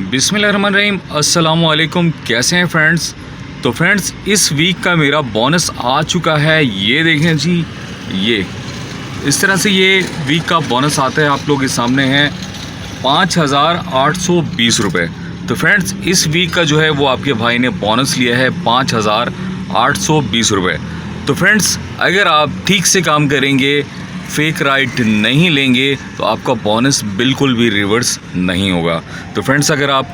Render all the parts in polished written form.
बिस्मिल्लाहिर्रहमानिर्रहीम, अस्सलाम वालेकुम। कैसे हैं फ्रेंड्स? तो फ्रेंड्स, इस वीक का मेरा बोनस आ चुका है। ये देखें जी, ये इस तरह से ये वीक का बोनस आता है। आप लोगों के सामने है 5,820 रुपये। तो फ्रेंड्स, इस वीक का जो है वो आपके भाई ने बोनस लिया है 5,820 रुपये। तो फ्रेंड्स, अगर आप ठीक से काम करेंगे, फेक राइड नहीं लेंगे, तो आपका बोनस बिल्कुल भी रिवर्स नहीं होगा। तो फ्रेंड्स, अगर आप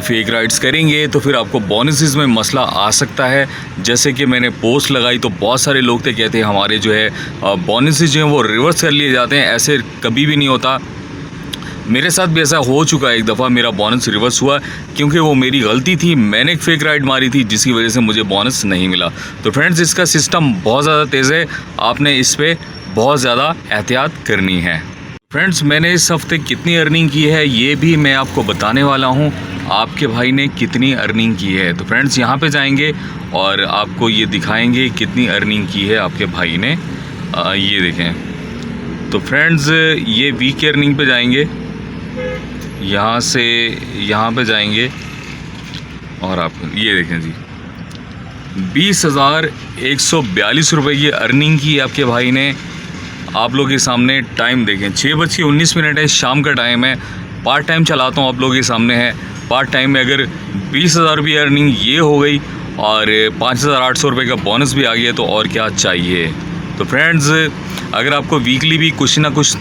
फेक राइड्स करेंगे तो फिर आपको बोनसेस में मसला आ सकता है। जैसे कि मैंने पोस्ट लगाई तो बहुत सारे लोग थे कहते हैं हमारे जो है बोनसेस जो हैं वो रिवर्स कर लिए जाते हैं। ऐसे कभी भी नहीं होता। मेरे साथ भी ऐसा हो चुका है, एक दफ़ा मेरा बोनस रिवर्स हुआ क्योंकि वो मेरी गलती थी। मैंने एक फ़ेक राइड मारी थी जिसकी वजह से मुझे बोनस नहीं मिला। तो फ्रेंड्स, इसका सिस्टम बहुत ज़्यादा तेज़ है, आपने इस पर बहुत ज़्यादा एहतियात करनी है। फ्रेंड्स, मैंने इस हफ्ते कितनी अर्निंग की है ये भी मैं आपको बताने वाला हूँ। आपके भाई ने कितनी अर्निंग की है, तो फ्रेंड्स यहाँ पे जाएंगे और आपको ये दिखाएंगे कितनी अर्निंग की है आपके भाई ने। ये देखें। तो फ्रेंड्स, ये वीक की अर्निंग पे जाएंगे, यहाँ से यहाँ पे जाएंगे और आप ये देखें जी, 20,142 रुपये की अर्निंग की आपके भाई ने। आप लोगों के सामने टाइम देखें, 6:19 है, शाम का टाइम है। पार्ट टाइम चलाता हूँ, आप लोगों के सामने है। पार्ट टाइम में अगर 20,000 रुपये अर्निंग ये हो गई और 5,800 रुपये का बोनस भी आ गया तो और क्या चाहिए। तो फ्रेंड्स, अगर आपको वीकली भी कुछ ना कुछ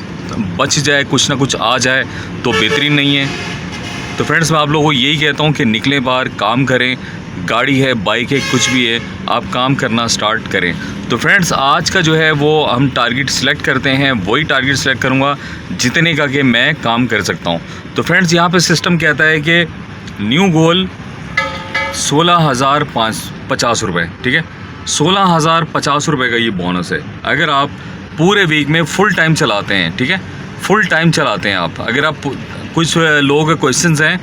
बच जाए, कुछ ना कुछ आ जाए तो बेहतरीन नहीं है। तो फ्रेंड्स, मैं आप लोगों को यही कहता हूँ कि निकलें बाहर, काम करें। गाड़ी है, बाइक है, कुछ भी है, आप काम करना स्टार्ट करें। तो फ्रेंड्स, आज का जो है वो हम टारगेट सिलेक्ट करते हैं, वही टारगेट सिलेक्ट करूँगा जितने का कि मैं काम कर सकता हूँ। तो फ्रेंड्स, यहाँ पे सिस्टम कहता है कि न्यू गोल 16,050 रुपये, ठीक है। 16,050 रुपये का ये बोनस है अगर आप पूरे वीक में फुल टाइम चलाते हैं, ठीक है। फुल टाइम चलाते हैं आप। अगर आप, कुछ लोगों के क्वेश्चंस हैं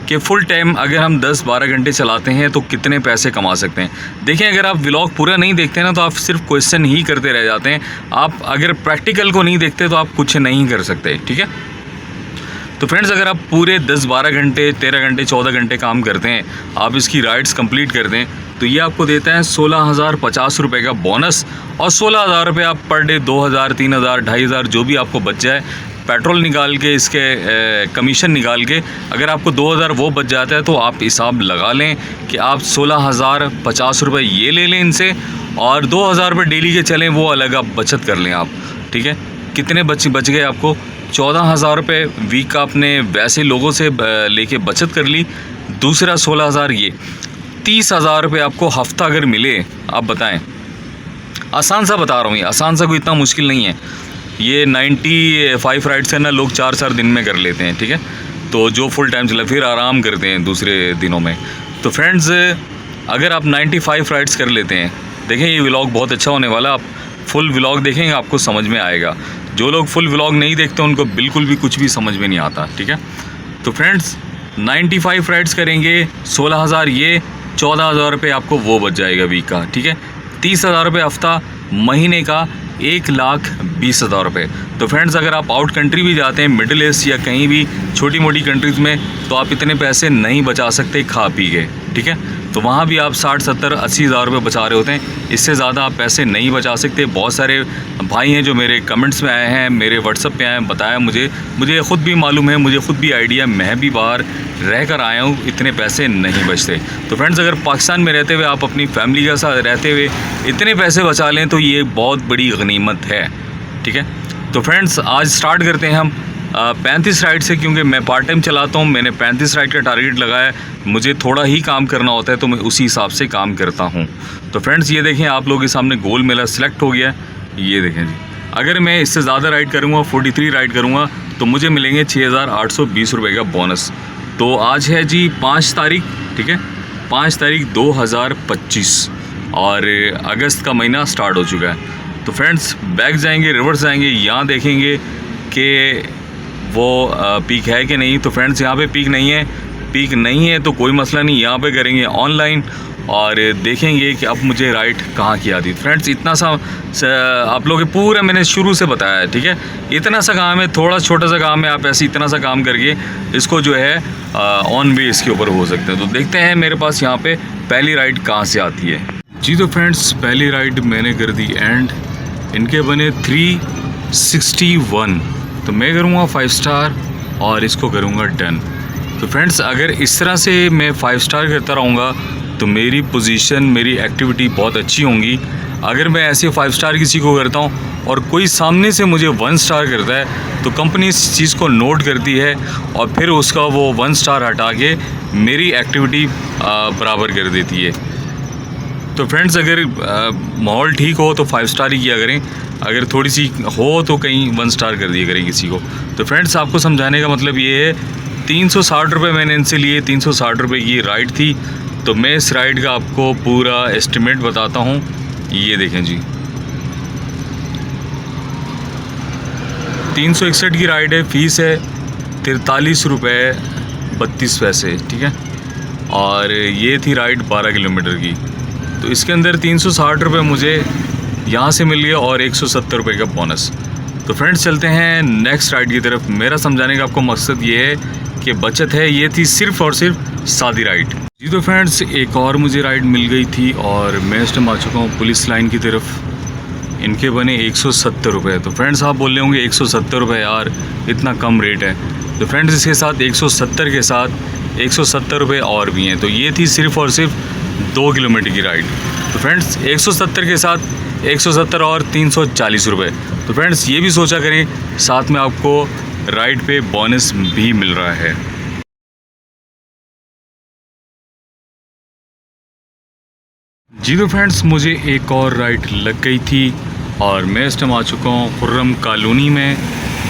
कि फ़ुल टाइम अगर हम 10-12 घंटे चलाते हैं तो कितने पैसे कमा सकते हैं। देखिए, अगर आप व्लॉग पूरा नहीं देखते ना तो आप सिर्फ क्वेश्चन ही करते रह जाते हैं। आप अगर प्रैक्टिकल को नहीं देखते तो आप कुछ नहीं कर सकते, ठीक है। तो फ्रेंड्स, अगर आप पूरे 10-12 घंटे, 13 घंटे, 14 घंटे काम करते हैं, आप इसकी राइड्स कंप्लीट कर दें तो ये आपको देता है 16,050 रुपये का बोनस। और 16,000 रुपये आप पर डे 2,000, 3,000, 2,500 जो भी आपको बच जाए, पेट्रोल निकाल के, इसके कमीशन निकाल के, अगर आपको 2,000 वो बच जाता है तो आप हिसाब लगा लें कि आप 16,050 रुपये ये ले लें इनसे और 2,000 रुपये डेली के चलें, वो अलग आप बचत कर लें आप, ठीक है। कितने बच गए आपको? 14,000 रुपये वीक का आपने वैसे लोगों से लेके बचत कर ली। दूसरा 16,000, ये 30,000 रुपये आपको हफ्ता अगर मिले, आप बताएं। आसान सा बता रहा हूँ, ये आसान सा, कोई इतना मुश्किल नहीं है। ये 95 राइड्स है ना, लोग 4-4 दिन में कर लेते हैं, ठीक है। तो जो फुल टाइम चला फिर आराम करते हैं दूसरे दिनों में। तो फ्रेंड्स, अगर आप 95 राइड्स कर लेते हैं, देखें ये व्लॉग बहुत अच्छा होने वाला। आप फुल व्लॉग देखेंगे आपको समझ में आएगा। जो लोग फुल व्लॉग नहीं देखते उनको बिल्कुल भी कुछ भी समझ में नहीं आता, ठीक है। तो फ्रेंड्स, 95 राइड्स करेंगे, 16,000 ये, 14,000 रुपये आपको वो बच जाएगा वीक का, ठीक है। 30,000 रुपये हफ्ता, महीने का 1,20,000 रुपये। तो फ्रेंड्स, अगर आप आउट कंट्री भी जाते हैं, मिडिल ईस्ट या कहीं भी छोटी मोटी कंट्रीज़ में, तो आप इतने पैसे नहीं बचा सकते खा पी के, ठीक है। तो वहाँ भी आप 60, 70, 80,000 रुपये बचा रहे होते हैं। इससे ज़्यादा आप पैसे नहीं बचा सकते। बहुत सारे भाई हैं जो मेरे कमेंट्स में आए हैं, मेरे व्हाट्सअप पे आए हैं, बताया मुझे ख़ुद भी मालूम है, मुझे ख़ुद भी आइडिया, मैं भी बाहर रह कर आया हूँ, इतने पैसे नहीं बचते। तो फ्रेंड्स, अगर पाकिस्तान में रहते हुए आप अपनी फैमिली के साथ रहते हुए इतने पैसे बचा लें तो ये बहुत बड़ी गनीमत है, ठीक है। तो फ्रेंड्स, आज स्टार्ट करते हैं हम 35 राइड से, क्योंकि मैं पार्ट टाइम चलाता हूँ। मैंने 35 राइड का टारगेट लगाया। मुझे थोड़ा ही काम करना होता है तो मैं उसी हिसाब से काम करता हूँ। तो फ्रेंड्स, ये देखें, आप लोगों के सामने गोल मेरा सिलेक्ट हो गया। ये देखें जी, अगर मैं इससे ज़्यादा राइड करूँगा, 43 राइड करूँगा, तो मुझे मिलेंगे 6,820 रुपये का बोनस। तो आज है जी 5 तारीख, ठीक है, 5 तारीख 2025 और अगस्त का महीना स्टार्ट हो चुका है। तो फ्रेंड्स, बैक जाएंगे, रिवर्स जाएंगे, यहाँ देखेंगे कि वो पीक है कि नहीं। तो फ्रेंड्स, यहाँ पे पीक नहीं है। पीक नहीं है तो कोई मसला नहीं, यहाँ पे करेंगे ऑनलाइन और देखेंगे कि अब मुझे राइड कहाँ की आती है। फ्रेंड्स इतना सा आप लोगों के पूरा मैंने शुरू से बताया है, ठीक है। इतना सा काम है, थोड़ा छोटा सा काम है, आप ऐसे इतना सा काम करके इसको जो है ऑन वे इसके ऊपर हो सकते हैं। तो देखते हैं मेरे पास यहाँ पे पहली राइड कहाँ से आती है। जी तो फ्रेंड्स पहली राइड मैंने कर दी एंड इनके बने 361, तो मैं करूँगा 5 स्टार और इसको करूँगा 10। तो फ्रेंड्स अगर इस तरह से मैं 5 स्टार करता रहूँगा तो मेरी पोजीशन, मेरी एक्टिविटी बहुत अच्छी होंगी। अगर मैं ऐसे 5 स्टार किसी को करता हूँ और कोई सामने से मुझे 1 स्टार करता है तो कंपनी इस चीज़ को नोट करती है और फिर उसका वो 1 स्टार हटा के मेरी एक्टिविटी बराबर कर देती है। तो फ्रेंड्स अगर माहौल ठीक हो तो 5 स्टार ही किया करें, अगर थोड़ी सी हो तो कहीं 1 स्टार कर दिया करें किसी को। तो फ्रेंड्स आपको समझाने का मतलब ये है, 360 रुपये मैंने इनसे लिए, 360 रुपये की राइड थी। तो मैं इस राइड का आपको पूरा एस्टिमेट बताता हूँ। ये देखें जी, 361 की राइड है, फ़ीस है 43 रुपये 32 पैसे, ठीक है। और ये थी राइड 12 किलोमीटर की। तो इसके अंदर 360 रुपये मुझे यहाँ से मिल गया और 170 रुपये का बोनस। तो फ्रेंड्स चलते हैं नेक्स्ट राइड की तरफ। मेरा समझाने का आपको मकसद ये है कि बचत है, ये थी सिर्फ़ और सिर्फ सादी राइड। जी तो फ्रेंड्स एक और मुझे राइड मिल गई थी और मैं इस टाइम आ चुका हूँ पुलिस लाइन की तरफ। इनके बने 170 रुपये। तो फ्रेंड्स आप बोल रहे होंगे 170 रुपये यार इतना कम रेट है। तो फ्रेंड्स इसके साथ 170 के साथ 170 रुपये और भी हैं। तो ये थी सिर्फ़ और सिर्फ 2 किलोमीटर की राइड। तो फ्रेंड्स 170 के साथ 170 और 340 रुपये। तो फ्रेंड्स ये भी सोचा करें, साथ में आपको राइड पे बोनस भी मिल रहा है। जी तो फ्रेंड्स मुझे एक और राइड लग गई थी और मैं इस टाइम आ चुका हूँ खुर्रम कॉलोनी में,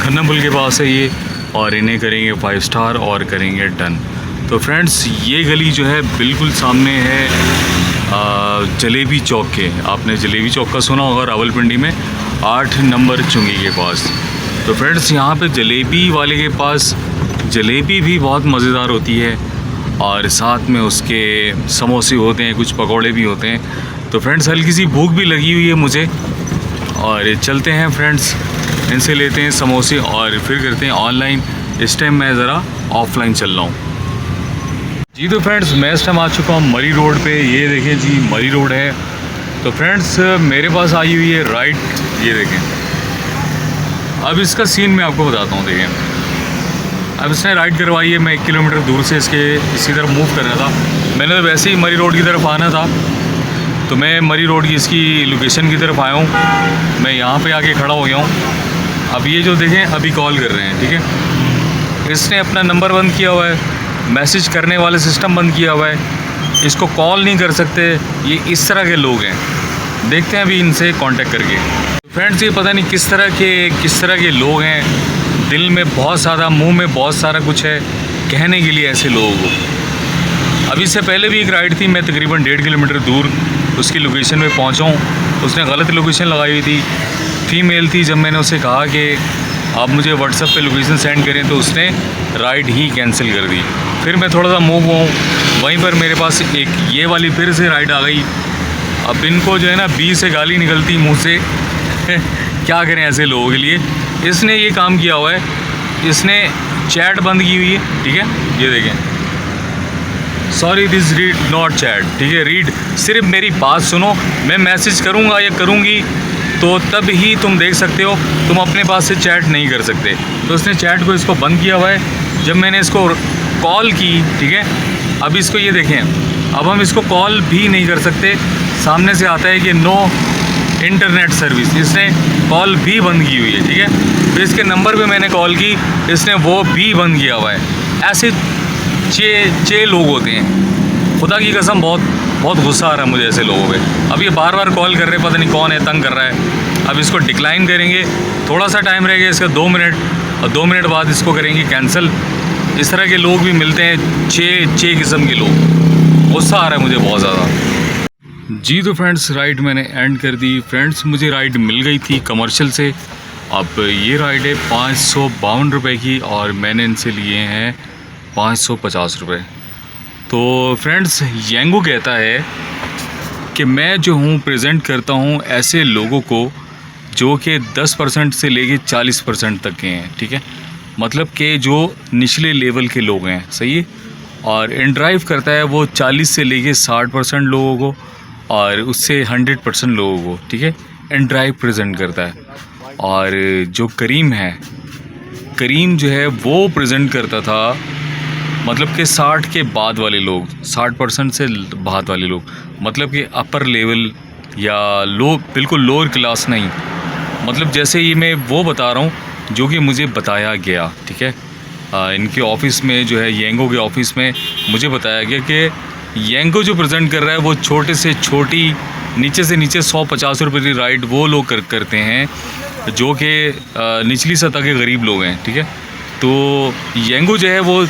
खन्ना पुल के पास है ये। और इन्हें करेंगे 5 स्टार और करेंगे 10। तो फ्रेंड्स ये गली जो है बिल्कुल सामने है जलेबी चौक के। आपने जलेबी चौक का सुना होगा, रावलपिंडी में 8 नंबर चुंगी के पास। तो फ्रेंड्स यहाँ पे जलेबी वाले के पास जलेबी भी बहुत मज़ेदार होती है और साथ में उसके समोसे होते हैं, कुछ पकौड़े भी होते हैं। तो फ्रेंड्स हल्की सी भूख भी लगी हुई है मुझे और चलते हैं फ्रेंड्स, इनसे लेते हैं समोसे और फिर करते हैं ऑनलाइन। इस टाइम मैं ज़रा ऑफलाइन चल रहा हूँ। जी तो फ्रेंड्स मैं इस टाइम आ चुका हूँ मरी रोड पे। ये देखें जी मरी रोड है। तो फ्रेंड्स मेरे पास आई हुई है राइड, ये देखें। अब इसका सीन मैं आपको बताता हूँ। देखें अब इसने राइड करवाई है, मैं 1 किलोमीटर दूर से इसी तरफ मूव कर रहा था। मैंने तो वैसे ही मरी रोड की तरफ आना था, तो मैं मरी रोड की इसकी लोकेशन की तरफ आया हूँ। मैं यहाँ पे आके खड़ा हो गया हूँ। अब ये जो देखें अभी कॉल कर रहे हैं, ठीक है। इसने अपना नंबर बंद किया हुआ है, मैसेज करने वाले सिस्टम बंद किया हुआ है, इसको कॉल नहीं कर सकते। ये इस तरह के लोग हैं। देखते हैं अभी इनसे कांटेक्ट करके। फ्रेंड्स ये पता नहीं किस तरह के लोग हैं। दिल में बहुत सारा, मुंह में बहुत सारा कुछ है कहने के लिए ऐसे लोगों को। अभी इससे पहले भी एक राइड थी, मैं तकरीबन 1.5 किलोमीटर दूर उसकी लोकेशन पे पहुंचा हूँ। उसने गलत लोकेशन लगाई हुई थी, फीमेल थी। जब मैंने उसे कहा कि आप मुझे व्हाट्सएप पे लोकेशन सेंड करें तो उसने राइड ही कैंसिल कर दी। फिर मैं थोड़ा सा मूव हुआ, वहीं पर मेरे पास एक ये वाली फिर से राइड आ गई। अब इनको जो है ना 20 से गाली निकलती मुँह से क्या करें ऐसे लोगों के लिए। इसने ये काम किया हुआ है, इसने चैट बंद की हुई है, ठीक है। ये देखें, sorry this read not chat, ठीक है। रीड सिर्फ मेरी बात सुनो, मैं मैसेज करूँगा या करूँगी तो तब ही तुम देख सकते हो, तुम अपने पास से चैट नहीं कर सकते। तो उसने चैट को इसको बंद किया हुआ है। जब मैंने इसको कॉल की, ठीक है, अब इसको ये देखें, अब हम इसको कॉल भी नहीं कर सकते। सामने से आता है कि नो इंटरनेट सर्विस, इसने कॉल भी बंद की हुई है, ठीक है। फिर इसके नंबर पे मैंने कॉल की, इसने वो भी बंद किया हुआ है। ऐसे छः लोग होते हैं, खुदा की कसम बहुत गुस्सा आ रहा है मुझे ऐसे लोगों पे। अब ये बार बार कॉल कर रहे हैं, पता नहीं कौन है, तंग कर रहा है। अब इसको डिक्लाइन करेंगे, थोड़ा सा टाइम रहेगा इसका 2 मिनट, और 2 मिनट बाद इसको करेंगे कैंसिल। इस तरह के लोग भी मिलते हैं, 6 किस्म के लोग। गुस्सा आ रहा है मुझे बहुत ज़्यादा। जी तो फ्रेंड्स राइड मैंने एंड कर दी। फ्रेंड्स मुझे राइड मिल गई थी कमर्शियल से। अब ये राइड है 552 रुपये की और मैंने इनसे लिए हैं 550 रुपये। तो फ्रेंड्स, येंगो कहता है कि मैं जो हूँ प्रेजेंट करता हूँ ऐसे लोगों को जो कि 10% से लेके 40% तक के हैं, ठीक है। मतलब कि जो निचले लेवल के लोग हैं, सही है। और इन ड्राइव करता है वो 40 से लेके 60% लोगों को और उससे 100% लोगों को, ठीक है, इन ड्राइव प्रेजेंट करता है। और जो करीम है, करीम जो है वो प्रेजेंट करता था मतलब कि 60 के बाद वाले लोग, 60% से बाद वाले लोग, मतलब कि अपर लेवल या लो, बिल्कुल लोअर क्लास नहीं। मतलब जैसे ये मैं वो बता रहा हूँ जो कि मुझे बताया गया, ठीक है। इनके ऑफ़िस में जो है, येंगो के ऑफ़िस में मुझे बताया गया कि येंगो जो प्रेजेंट कर रहा है वो छोटे से छोटी, नीचे से नीचे 150 रुपये की राइड वो लोग करते हैं जो कि निचली सतह के गरीब लोग हैं, ठीक है। तो येंगो जो है वो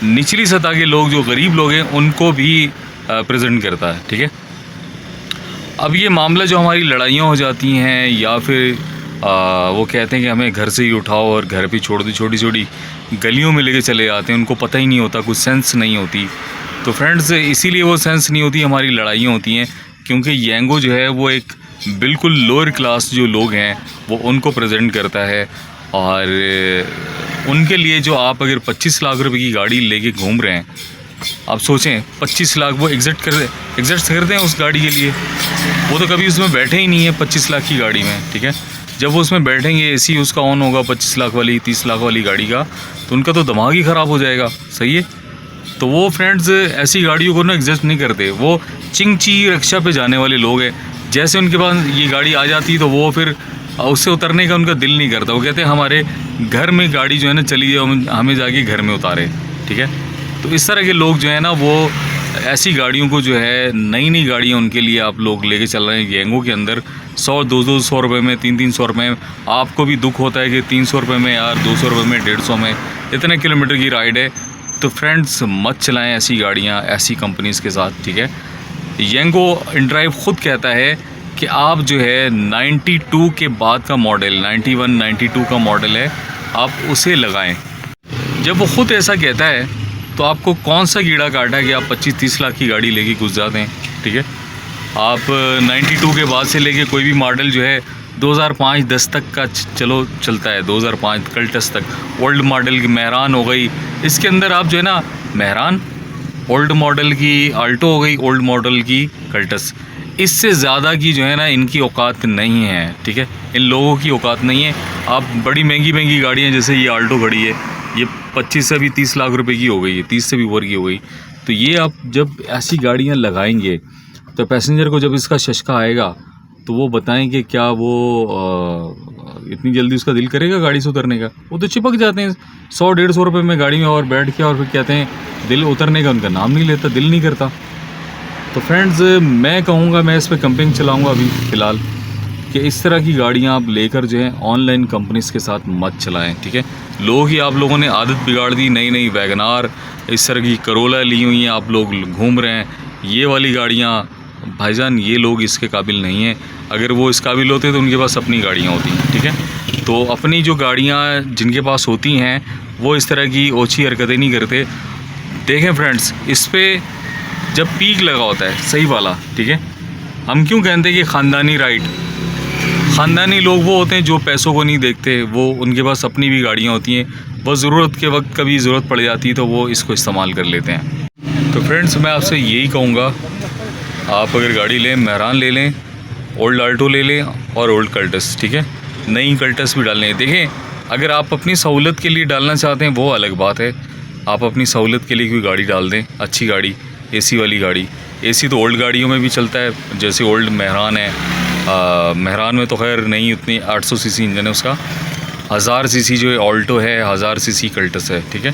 निचली सतह के लोग, जो गरीब लोग हैं, उनको भी प्रेजेंट करता है, ठीक है। अब ये मामला जो हमारी लड़ाइयाँ हो जाती हैं या फिर वो कहते हैं कि हमें घर से ही उठाओ और घर पे छोड़ दो, छोटी छोटी गलियों में लेके चले जाते हैं, उनको पता ही नहीं होता, कुछ सेंस नहीं होती। तो फ्रेंड्स, इसीलिए वो सेंस नहीं होती, हमारी लड़ाइयाँ होती हैं, क्योंकि येंगो जो है वो एक बिल्कुल लोअर क्लास जो लोग हैं वो उनको प्रेजेंट करता है। और उनके लिए जो आप अगर 25 लाख रुपए की गाड़ी लेके घूम रहे हैं, आप सोचें 25 लाख वो एग्जिस्ट करते हैं उस गाड़ी के लिए। वो तो कभी उसमें बैठे ही नहीं है 25 लाख की गाड़ी में, ठीक है। जब वो उसमें बैठेंगे, एसी उसका ऑन होगा 25 लाख वाली, 30 लाख वाली गाड़ी का, तो उनका तो दिमाग ही ख़राब हो जाएगा, सही है। तो वो फ्रेंड्स ऐसी गाड़ियों को ना एग्जिस्ट नहीं करते। वो चिंगची रिक्शा पे जाने वाले लोग हैं, जैसे उनके पास ये गाड़ी आ जाती तो वो फिर उससे उतरने का उनका दिल नहीं करता। वो कहते हैं हमारे घर में गाड़ी जो है ना चली जाए, हमें जाके घर में उतारे, ठीक है। तो इस तरह के लोग जो है ना, वो ऐसी गाड़ियों को जो है, नई नई गाड़ियाँ उनके लिए आप लोग लेके चल रहे हैं येंगो के अंदर 100-200 रुपये में, 300 रुपये में। आपको भी दुख होता है कि 300 रुपये में यार, 200 रुपये में, 150 में, इतने किलोमीटर की राइड है। तो फ्रेंड्स, मत चलाएं ऐसी गाड़ियाँ ऐसी कंपनीज़ के साथ, ठीक है। येंगो इनड्राइव ख़ुद कहता है कि आप जो है 92 के बाद का मॉडल, 91, 92 का मॉडल है, आप उसे लगाएं। जब वो ख़ुद ऐसा कहता है तो आपको कौन सा कीड़ा काटा है कि आप 25-30 लाख की गाड़ी लेके घुस जाते हैं, ठीक है। आप 92 के बाद से लेके कोई भी मॉडल जो है 2005-10 तक का चलो चलता है, 2005 कल्टस तक, ओल्ड मॉडल की मेहरान हो गई, इसके अंदर आप जो है ना, मेहरान ओल्ड मॉडल की, आल्टो हो गई ओल्ड मॉडल की कल्टस, इससे ज़्यादा की जो है ना इनकी औकात नहीं है, ठीक है। इन लोगों की औकात नहीं है। आप बड़ी महंगी महंगी गाड़ियाँ, जैसे ये आल्टो खड़ी है, ये 25 से भी 30 लाख रुपए की हो गई है, 30 से भी ऊपर की हो गई। तो ये आप जब ऐसी गाड़ियाँ लगाएंगे तो पैसेंजर को जब इसका शशका आएगा तो वो बताएं कि क्या वो इतनी जल्दी उसका दिल करेगा गाड़ी से उतरने का। वो तो चिपक जाते हैं 100-150 रुपये में गाड़ी में और बैठ के, और फिर कहते हैं दिल उतरने का उनका नाम नहीं लेता, दिल नहीं करता। तो फ्रेंड्स, मैं कहूँगा, मैं इस पर कंपेन चलाऊँगा अभी फ़िलहाल, कि इस तरह की गाड़ियाँ आप लेकर जो है ऑनलाइन कंपनीज़ के साथ मत चलाएं, ठीक है। लोग ही, आप लोगों ने आदत बिगाड़ दी, नई नई वैगनार, इस तरह की करोला ली हुई हैं, आप लोग घूम रहे हैं ये वाली गाड़ियाँ। भाईजान, ये लोग इसके काबिल नहीं हैं। अगर वो इस काबिल होते तो उनके पास अपनी गाड़ियाँ होती, ठीक है। तो अपनी जो गाड़ियाँ जिनके पास होती हैं वो इस तरह की ओछी हरकतें नहीं करते। देखें फ्रेंड्स, इस पर जब पीक लगा होता है सही वाला, ठीक है, हम क्यों कहते हैं कि ख़ानदानी राइड, ख़ानदानी लोग वो होते हैं जो पैसों को नहीं देखते, वो उनके पास अपनी भी गाड़ियाँ होती हैं, वो ज़रूरत के वक्त कभी ज़रूरत पड़ जाती है तो वो इसको इस्तेमाल कर लेते हैं। तो फ्रेंड्स, मैं आपसे यही कहूँगा, आप अगर गाड़ी लें, मेहरान ले लें, ओल्ड आल्टो ले लें और ओल्ड कल्टस, ठीक है। नई कल्टस भी डालने हैं। देखें, अगर आप अपनी सहूलत के लिए डालना चाहते हैं वो अलग बात है, आप अपनी सहूलत के लिए कोई गाड़ी डाल दें, अच्छी गाड़ी, एसी वाली गाड़ी। एसी तो ओल्ड गाड़ियों में भी चलता है, जैसे ओल्ड मेहरान है। मेहरान में तो खैर नहीं, उतनी 800 सीसी इंजन है उसका। 1000 सीसी जो है ऑल्टो है, 1000 सीसी कल्टस है, ठीक है।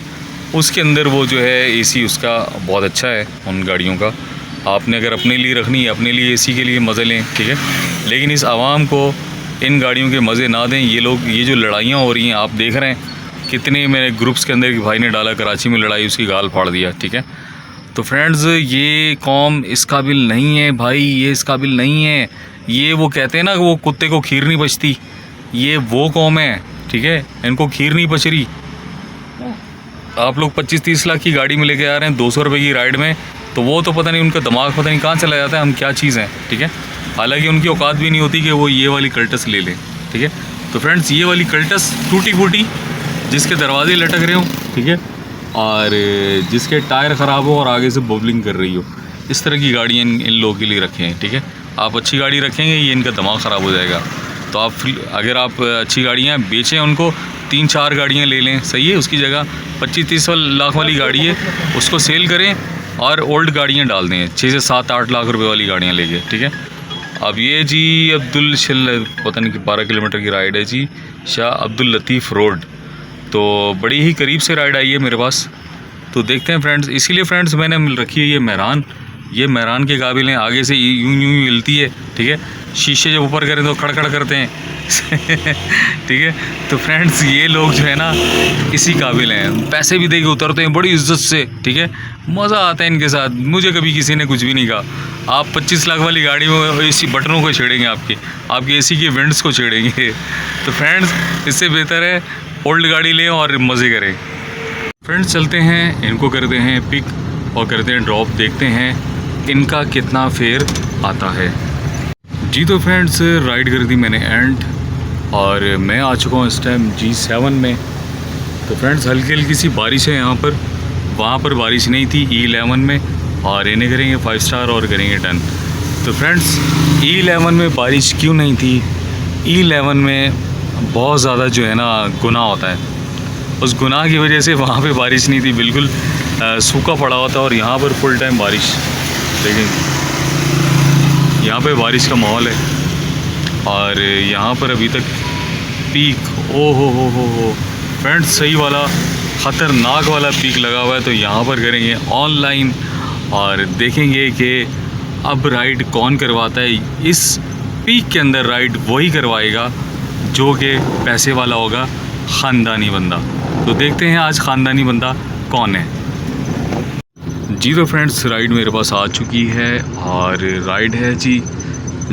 उसके अंदर वो जो है एसी उसका बहुत अच्छा है उन गाड़ियों का। आपने अगर अपने लिए रखनी है, अपने लिए एसी के लिए मज़े लें, ठीक है। लेकिन इस आवाम को इन गाड़ियों के मज़े ना दें। ये लोग, ये जो लड़ाइयाँ हो रही हैं, आप देख रहे हैं कितने मेरे ग्रुप्स के अंदर, कि भाई ने डाला कराची में लड़ाई, उसकी गाल फाड़ दिया, ठीक है। तो फ्रेंड्स, ये कौम इस काबिल नहीं है भाई, ये इस काबिल नहीं है। ये वो कहते हैं ना, वो कुत्ते को खीर नहीं बचती, ये वो कौम है, ठीक है, इनको खीर नहीं बच रही। आप लोग 25-30 लाख की गाड़ी में लेके आ रहे हैं 200 रुपये की राइड में, तो वो तो पता नहीं उनका दिमाग पता नहीं कहाँ चला जाता है, हम क्या चीज़ हैं, ठीक है। हालांकि उनकी औकात भी नहीं होती कि वो ये वाली कल्टस ले लें, ठीक है। तो फ्रेंड्स ये वाली कल्टस टूटी फूटी जिसके दरवाजे लटक रहे हो, ठीक है, और जिसके टायर ख़राब हो और आगे से बबलिंग कर रही हो, इस तरह की गाड़ियाँ इन लोगों के लिए रखें हैं, ठीक है। आप अच्छी गाड़ी रखेंगे ये इनका दिमाग ख़राब हो जाएगा। तो आप अगर आप अच्छी गाड़ियाँ बेचें उनको 3-4 गाड़ियाँ ले लें, सही है। उसकी जगह 25-30 लाख वाली गाड़ी है उसको सेल करें और ओल्ड गाड़ियाँ डाल दें 6 से 7-8 लाख रुपए वाली गाड़ियाँ लेके, ठीक है। अब ये जी अब्दुल शिल पता नहीं कि 12 किलोमीटर की राइड है जी, शाह अब्दुल लतीफ़ रोड, तो बड़ी ही करीब से राइड आई है मेरे पास। तो देखते हैं फ्रेंड्स, इसीलिए फ्रेंड्स मैंने रखी है ये मेहरान के काबिल हैं, आगे से यूं यूं हिलती है, ठीक है। शीशे जब ऊपर करें तो खड़खड़ करते हैं ठीक है। तो फ्रेंड्स ये लोग जो है ना इसी काबिल हैं, पैसे भी दे के उतरते हैं बड़ी इज्जत से, ठीक है। मज़ा आता है इनके साथ। मुझे कभी किसी ने कुछ भी नहीं कहा। आप 25 लाख वाली गाड़ी में एसी बटनों को छेड़ेंगे, आपके एसी के विंड्स को छेड़ेंगे। तो फ्रेंड्स इससे बेहतर है ओल्ड गाड़ी लें और मज़े करें। फ्रेंड्स चलते हैं, इनको करते हैं पिक और करते हैं ड्रॉप, देखते हैं इनका कितना फेयर आता है जी। तो फ्रेंड्स राइड कर दी मैंने एंड और मैं आ चुका हूँ इस टाइम G7 में। तो फ्रेंड्स हल्की हल्की सी बारिश है यहाँ पर, वहाँ पर बारिश नहीं थी E11 में, और इन्हें करेंगे 5 स्टार और करेंगे 10। तो फ्रेंड्स E11 में बारिश क्यों नहीं थी? E11 में बहुत ज़्यादा जो है ना गुनाह होता है, उस गुनाह की वजह से वहाँ पे बारिश नहीं थी, बिल्कुल सूखा पड़ा हुआ था। और यहाँ पर फुल टाइम बारिश, देखें यहाँ पे बारिश का माहौल है। और यहाँ पर अभी तक पीक ओ हो फ्रेंड्स सही वाला ख़तरनाक वाला पीक लगा हुआ है। तो यहाँ पर करेंगे ऑनलाइन और देखेंगे कि अब राइड कौन करवाता है। इस पीक के अंदर राइड वही करवाएगा जो कि पैसे वाला होगा, ख़ानदानी बंदा। तो देखते हैं आज ख़ानदानी बंदा कौन है जी। तो फ्रेंड्स राइड मेरे पास आ चुकी है और राइड है जी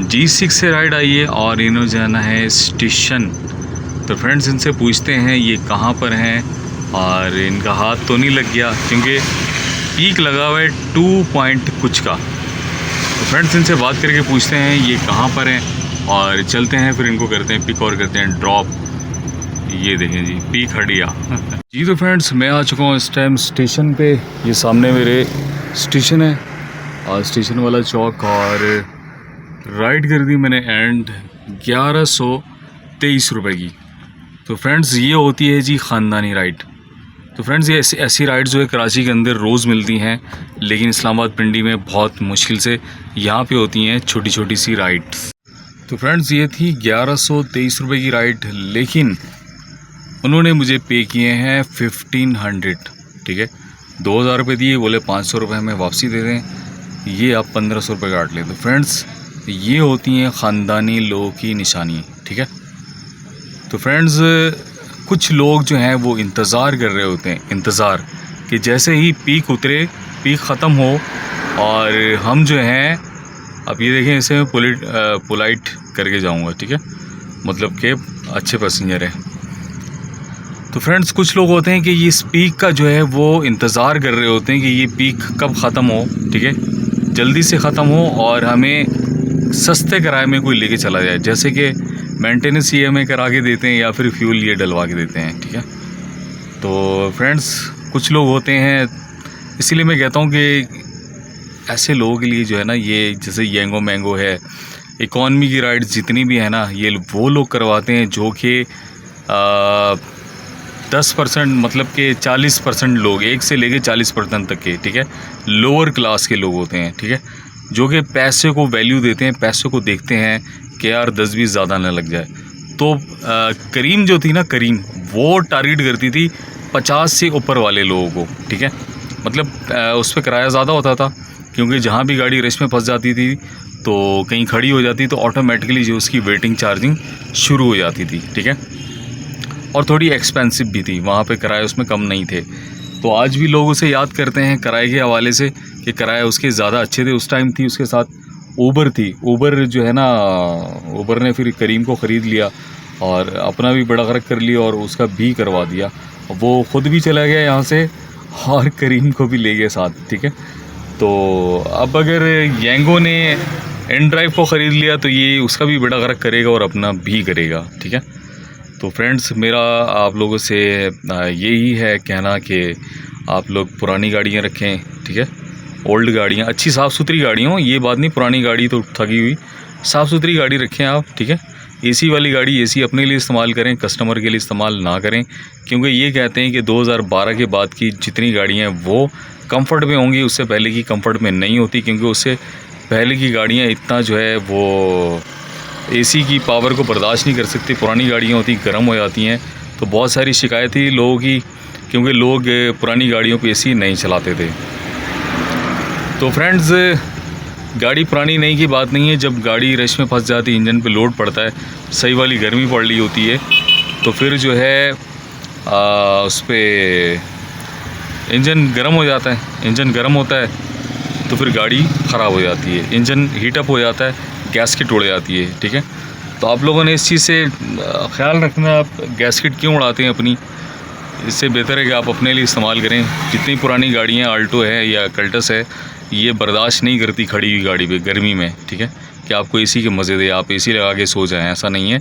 G6 से राइड आई है और इन्हों जाना है स्टेशन। तो फ्रेंड्स इनसे पूछते हैं ये कहाँ पर हैं, और इनका हाथ तो नहीं लग गया क्योंकि पीक लगा हुआ है 2 पॉइंट कुछ का। तो फ्रेंड्स इनसे बात करके पूछते हैं ये कहाँ पर हैं और चलते हैं, फिर इनको करते हैं पिक और करते हैं ड्रॉप। ये देखें जी पीक हटिया जी। तो फ्रेंड्स मैं आ चुका हूँ इस टाइम स्टेशन पे, ये सामने मेरे स्टेशन है और स्टेशन वाला चौक, और राइड कर दी मैंने एंड 1123 रुपये की। तो फ्रेंड्स ये होती है जी ख़ानदानी राइड। तो फ्रेंड्स ये ऐसी राइड जो है कराची के अंदर रोज़ मिलती हैं, लेकिन इस्लामाबाद पिंडी में बहुत मुश्किल से यहाँ पे होती हैं छोटी छोटी सी राइड्स। तो फ्रेंड्स ये थी 1123 रुपये की राइड, लेकिन उन्होंने मुझे पे किए हैं 1500, ठीक है। 2000 रुपये दिए, बोले 500 रुपये हमें वापसी दे दें, ये आप 1500 रुपये काट लें। तो फ्रेंड्स ये होती हैं ख़ानदानी लोगों की निशानी, ठीक है। तो फ्रेंड्स कुछ लोग जो हैं वो इंतज़ार कर रहे होते हैं, इंतज़ार कि जैसे ही पीक उतरे, पीक ख़त्म हो और हम जो हैं, अब ये देखें इसे मैं पोलाइट करके जाऊंगा, ठीक है, मतलब कि अच्छे पैसेंजर हैं। तो फ्रेंड्स कुछ लोग होते हैं कि ये इस पीक का जो है वो इंतज़ार कर रहे होते हैं कि ये पीक कब ख़त्म हो, ठीक है, जल्दी से ख़त्म हो और हमें सस्ते किराए में कोई लेके चला जाए, जैसे कि मेंटेनेंस ये हमें करा के देते हैं या फिर फ्यूल ये डलवा के देते हैं, ठीक है। तो फ्रेंड्स कुछ लोग होते हैं, इसीलिए मैं कहता हूँ कि ऐसे लोगों के लिए जो है ना, ये जैसे येंगो मैंगो है, इकॉनमी की राइड जितनी भी है ना, ये वो लोग करवाते हैं जो कि 10% मतलब कि 40% लोग, 1 से लेके 40% तक के, ठीक है, लोअर क्लास के लोग होते हैं, ठीक है, जो कि पैसे को वैल्यू देते हैं, पैसे को देखते हैं कि यार 10-20 ज़्यादा ना लग जाए। तो करीम जो थी ना, करीम वो टारगेट करती थी 50 से ऊपर वाले लोगों को, ठीक है, मतलब उस पर किराया ज़्यादा होता था क्योंकि जहाँ भी गाड़ी रश में फंस जाती थी तो कहीं खड़ी हो जाती तो ऑटोमेटिकली जो उसकी वेटिंग चार्जिंग शुरू हो जाती थी, ठीक है, और थोड़ी एक्सपेंसिव भी थी, वहाँ पे किराए उसमें कम नहीं थे। तो आज भी लोग उसे याद करते हैं किराए के हवाले से कि किराए उसके ज़्यादा अच्छे थे उस टाइम। थी उसके साथ ऊबर थी, ऊबर जो है ना, ऊबर ने फिर करीम को ख़रीद लिया और अपना भी बड़ा ख़र्च कर लिया और उसका भी करवा दिया। वो ख़ुद भी चला गया यहाँ से और करीम को भी ले गया साथ, ठीक है। तो अब अगर यांगो ने एन ड्राइव को ख़रीद लिया तो ये उसका भी बेड़ा गर्क करेगा और अपना भी करेगा, ठीक है। तो फ्रेंड्स, मेरा आप लोगों से यही है कहना कि आप लोग पुरानी गाड़ियाँ रखें, ठीक है। ओल्ड गाड़ियाँ, अच्छी साफ़ सुथरी गाड़ियाँ हो, ये बात नहीं पुरानी गाड़ी तो ठगी हुई, साफ़ सुथरी गाड़ी रखें आप, ठीक है। एसी वाली गाड़ी एसी अपने लिए इस्तेमाल करें, कस्टमर के लिए इस्तेमाल ना करें, क्योंकि ये कहते हैं कि 2012 के बाद की जितनी गाड़ियाँ हैं वो कंफर्ट में होंगी, उससे पहले की कंफर्ट में नहीं होती, क्योंकि उससे पहले की गाड़ियाँ इतना जो है वो एसी की पावर को बर्दाश्त नहीं कर सकती। पुरानी गाड़ियाँ होती गर्म हो जाती हैं, तो बहुत सारी शिकायत थी लोगों की, क्योंकि लोग पुरानी गाड़ियों पे एसी नहीं चलाते थे। तो फ्रेंड्स, गाड़ी पुरानी नहीं की बात नहीं है, जब गाड़ी रश में फंस जाती है, इंजन पे लोड पड़ता है, सही वाली गर्मी पड़ रही होती है, तो फिर जो है उस पर इंजन गर्म हो जाता है। इंजन गर्म होता है तो फिर गाड़ी ख़राब हो जाती है, इंजन हीटअप हो जाता है, गैसकिट उड़ जाती है, ठीक है। तो आप लोगों ने इस चीज़ से ख्याल रखना, आप गैसकिट क्यों उड़ाते हैं अपनी, इससे बेहतर है कि आप अपने लिए इस्तेमाल करें। जितनी पुरानी गाड़ियाँ आल्टो है या कल्टस है, ये बर्दाश्त नहीं करती खड़ी हुई गाड़ी पे गर्मी में, ठीक है, कि आपको एसी के मज़े दे, आप एसी लगा के सो जाएं, ऐसा नहीं है।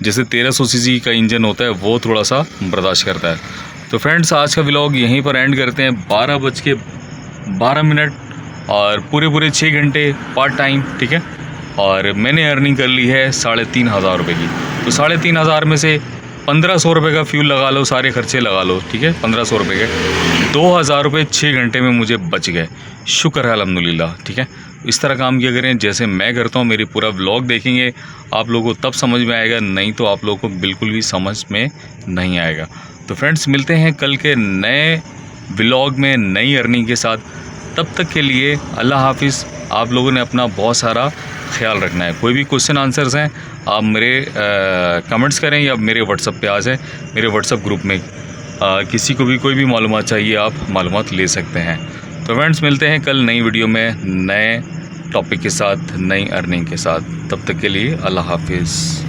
जैसे 1300 सीसी का इंजन होता है वो थोड़ा सा बर्दाश्त करता है। तो फ्रेंड्स, आज का व्लॉग यहीं पर एंड करते हैं। 12:12 और पूरे 6 घंटे पार्ट टाइम, ठीक है। और मैंने अर्निंग कर ली है 3,500 रुपये की। तो 3,500 में से 1,500 रुपये का फ्यूल लगा लो, सारे खर्चे लगा लो, ठीक है, 1,500 रुपये के 2,000 रुपये 6 घंटे में मुझे बच गए। शुक्र है अल्हम्दुलिल्लाह, ठीक है। इस तरह काम किया करें जैसे मैं करता हूँ। मेरी पूरा व्लॉग देखेंगे आप लोगों को, तब समझ में आएगा, नहीं तो आप लोगों को बिल्कुल भी समझ में नहीं आएगा। तो फ्रेंड्स, मिलते हैं कल के नए व्लॉग में नई अर्निंग के साथ। तब तक के लिए अल्लाह हाफिज़। आप लोगों ने अपना बहुत सारा ख्याल रखना है। कोई भी क्वेश्चन आंसर्स हैं आप मेरे कमेंट्स करें या मेरे व्हाट्सअप पे आ जाएं, मेरे व्हाट्सअप ग्रुप में। किसी को भी कोई भी मालूमात चाहिए आप मालूमात ले सकते हैं। तो फ्रेंड्स, मिलते हैं कल नई वीडियो में नए टॉपिक के साथ, नई अर्निंग के साथ। तब तक के लिए अल्लाह हाफिज़।